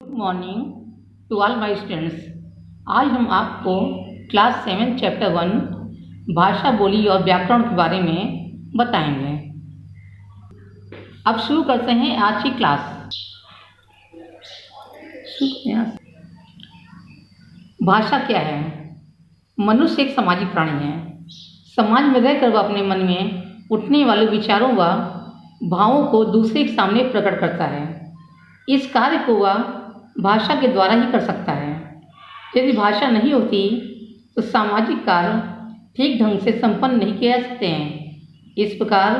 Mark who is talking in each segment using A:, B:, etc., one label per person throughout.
A: Good morning to all my students. आज हम आपको क्लास 7 चैप्टर 1 भाषा, बोली और व्याकरण के बारे में बताएंगे। अब शुरू करते हैं आज की क्लास। भाषा क्या है? मनुष्य एक सामाजिक प्राणी है। समाज में रहकर वह अपने मन में उठने वाले विचारों व भावों को दूसरे के सामने प्रकट करता है। इस कार्य को वह भाषा के द्वारा ही कर सकता है। यदि भाषा नहीं होती तो सामाजिक कार्य ठीक ढंग से संपन्न नहीं किए जा सकते हैं। इस प्रकार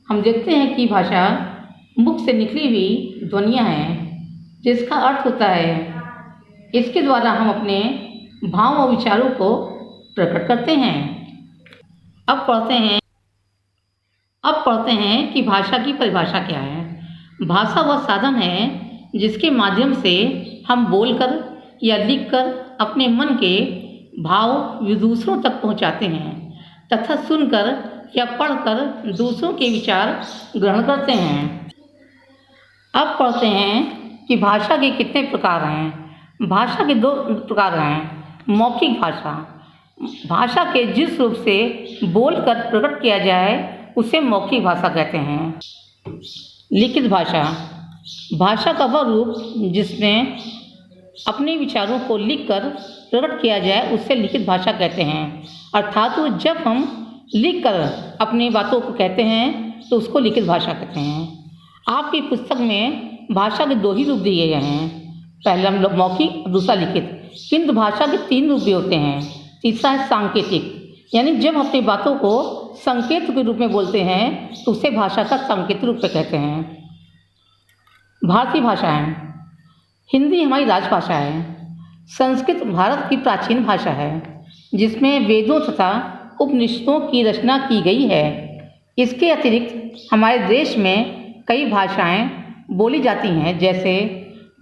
A: हम देखते हैं कि भाषा मुख से निकली हुई ध्वनियाँ हैं जिसका अर्थ होता है। इसके द्वारा हम अपने भाव और विचारों को प्रकट करते हैं। अब पढ़ते हैं कि भाषा की परिभाषा क्या है। भाषा वह साधन है जिसके माध्यम से हम बोलकर या लिखकर अपने मन के भाव दूसरों तक पहुंचाते हैं तथा सुनकर या पढ़कर दूसरों के विचार ग्रहण करते हैं। अब पढ़ते हैं कि भाषा के कितने प्रकार हैं। भाषा के 2 प्रकार हैं। मौखिक भाषा, भाषा के जिस रूप से बोलकर प्रकट किया जाए उसे मौखिक भाषा कहते हैं। लिखित भाषा, भाषा का वह रूप जिसमें अपने विचारों को लिखकर प्रकट किया जाए उसे लिखित भाषा कहते हैं। अर्थात जब हम लिखकर अपनी बातों को कहते हैं तो उसको लिखित भाषा कहते हैं। आपकी पुस्तक में भाषा के 2 ही रूप दिए गए हैं, पहला मौखिक, दूसरा लिखित। किंतु भाषा के 3 रूप भी होते हैं। तीसरा है सांकेतिक, यानी जब अपनी बातों को संकेत के रूप में बोलते हैं तो उसे भाषा का सांकेतिक रूप में कहते हैं। भारतीय भाषाएं, हिंदी हमारी राजभाषा है। संस्कृत भारत की प्राचीन भाषा है जिसमें वेदों तथा उपनिषदों की रचना की गई है। इसके अतिरिक्त हमारे देश में कई भाषाएं बोली जाती हैं, जैसे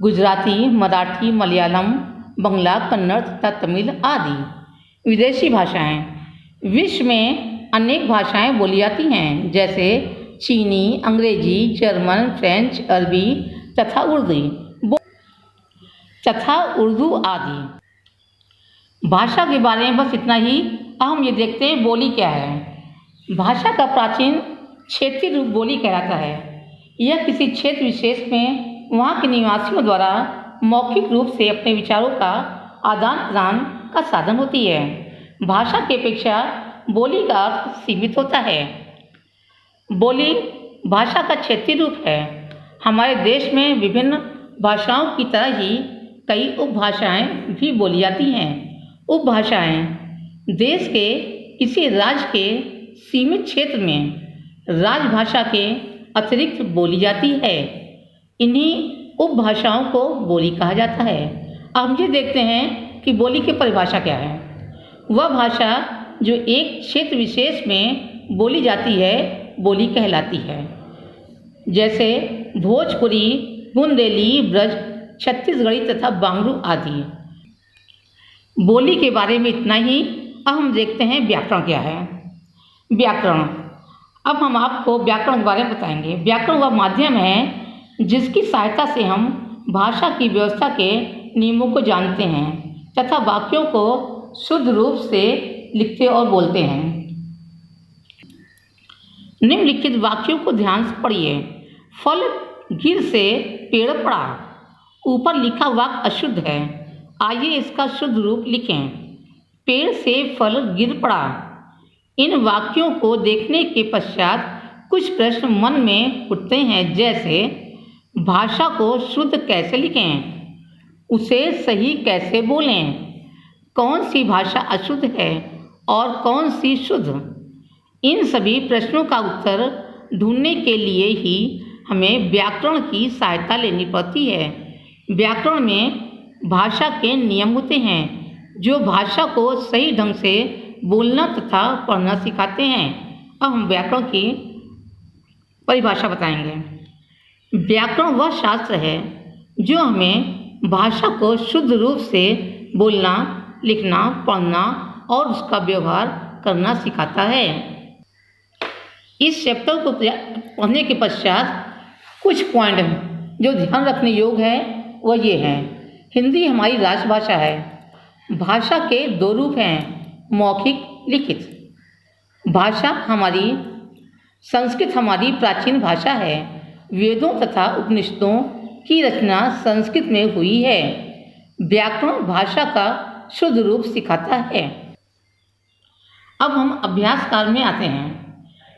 A: गुजराती, मराठी, मलयालम, बंगला, कन्नड़ तथा तमिल आदि। विदेशी भाषाएं, विश्व में अनेक भाषाएं बोली जाती हैं, जैसे चीनी, अंग्रेजी, जर्मन, फ्रेंच, अरबी तथा उर्दू आदि। भाषा के बारे में बस इतना ही। अब हम ये देखते हैं बोली क्या है। भाषा का प्राचीन क्षेत्रीय रूप बोली कहलाता है। यह किसी क्षेत्र विशेष में वहाँ के निवासियों द्वारा मौखिक रूप से अपने विचारों का आदान प्रदान का साधन होती है। भाषा की अपेक्षा बोली का अर्थ सीमित होता है। बोली भाषा का क्षेत्रीय रूप है। हमारे देश में विभिन्न भाषाओं की तरह ही कई उपभाषाएं भी बोली जाती हैं। उपभाषाएं देश के किसी राज्य के सीमित क्षेत्र में राजभाषा के अतिरिक्त बोली जाती है। इन्हीं उपभाषाओं को बोली कहा जाता है। अब हम ये देखते हैं कि बोली की परिभाषा क्या है। वह भाषा जो एक क्षेत्र विशेष में बोली जाती है बोली कहलाती है, जैसे भोजपुरी, बुंदेली, ब्रज, छत्तीसगढ़ी तथा बांग्लू आदि। बोली के बारे में इतना ही। अब हम देखते हैं व्याकरण क्या है। व्याकरण, अब हम आपको व्याकरण के बारे में बताएंगे। व्याकरण वह माध्यम है जिसकी सहायता से हम भाषा की व्यवस्था के नियमों को जानते हैं तथा वाक्यों को शुद्ध रूप से लिखते और बोलते हैं। निम्नलिखित वाक्यों को ध्यान से पढ़िए। फल गिर से पेड़ पड़ा। ऊपर लिखा वाक्य अशुद्ध है, आइए इसका शुद्ध रूप लिखें। पेड़ से फल गिर पड़ा। इन वाक्यों को देखने के पश्चात कुछ प्रश्न मन में उठते हैं, जैसे भाषा को शुद्ध कैसे लिखें, उसे सही कैसे बोलें, कौन सी भाषा अशुद्ध है और कौन सी शुद्ध। इन सभी प्रश्नों का उत्तर ढूंढने के लिए ही हमें व्याकरण की सहायता लेनी पड़ती है। व्याकरण में भाषा के नियम होते हैं जो भाषा को सही ढंग से बोलना तथा पढ़ना सिखाते हैं। अब हम व्याकरण की परिभाषा बताएंगे। व्याकरण वह शास्त्र है जो हमें भाषा को शुद्ध रूप से बोलना, लिखना, पढ़ना और उसका व्यवहार करना सिखाता है। इस चैप्टर को पढ़ने के पश्चात कुछ पॉइंट जो ध्यान रखने योग्य है वह ये है, हिंदी हमारी राजभाषा है। भाषा के दो रूप हैं, मौखिक, लिखित। भाषा हमारी, संस्कृत हमारी प्राचीन भाषा है। वेदों तथा उपनिषदों की रचना संस्कृत में हुई है। व्याकरण भाषा का शुद्ध रूप सिखाता है। अब हम अभ्यास काल में आते हैं।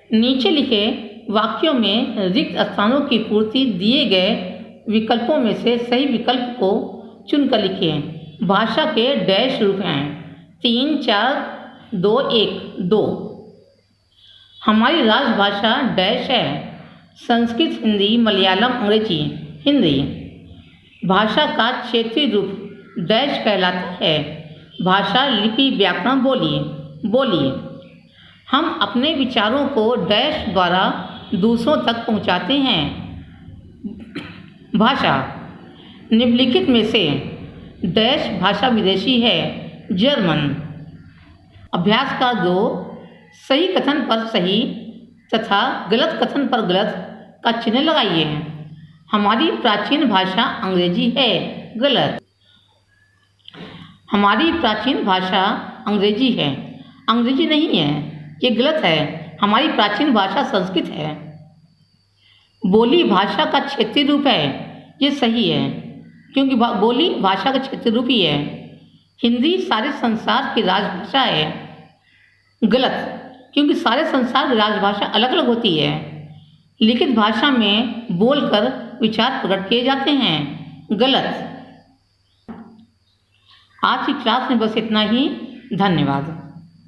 A: नीचे लिखे वाक्यों में रिक्त स्थानों की पूर्ति दिए गए विकल्पों में से सही विकल्प को चुनकर लिखें। भाषा के डैश रूप हैं 3, 4, 2, 1, 2। हमारी राजभाषा डैश है, संस्कृत, हिंदी, मलयालम, अंग्रेजी। हिंदी भाषा का क्षेत्रीय रूप डैश कहलाता है। भाषा, लिपि, व्याकरण, बोलिए। हम अपने विचारों को डैश द्वारा दूसरों तक पहुंचाते हैं। भाषा निम्नलिखित में से डैश भाषा विदेशी है, जर्मन। अभ्यास का 2, सही कथन पर सही तथा गलत कथन पर गलत का चिन्ह लगाइए। हमारी प्राचीन भाषा अंग्रेजी है, गलत। हमारी प्राचीन भाषा अंग्रेजी है, अंग्रेजी नहीं है, ये गलत है। हमारी प्राचीन भाषा संस्कृत है। बोली भाषा का क्षेत्रीय रूप है, ये सही है, क्योंकि बोली भाषा का क्षेत्रीय रूप ही है। हिंदी सारे संसार की राजभाषा है, गलत, क्योंकि सारे संसार की राजभाषा अलग अलग होती है। लिखित भाषा में बोलकर विचार प्रकट किए जाते हैं, गलत। आज की क्लास में बस इतना ही। धन्यवाद।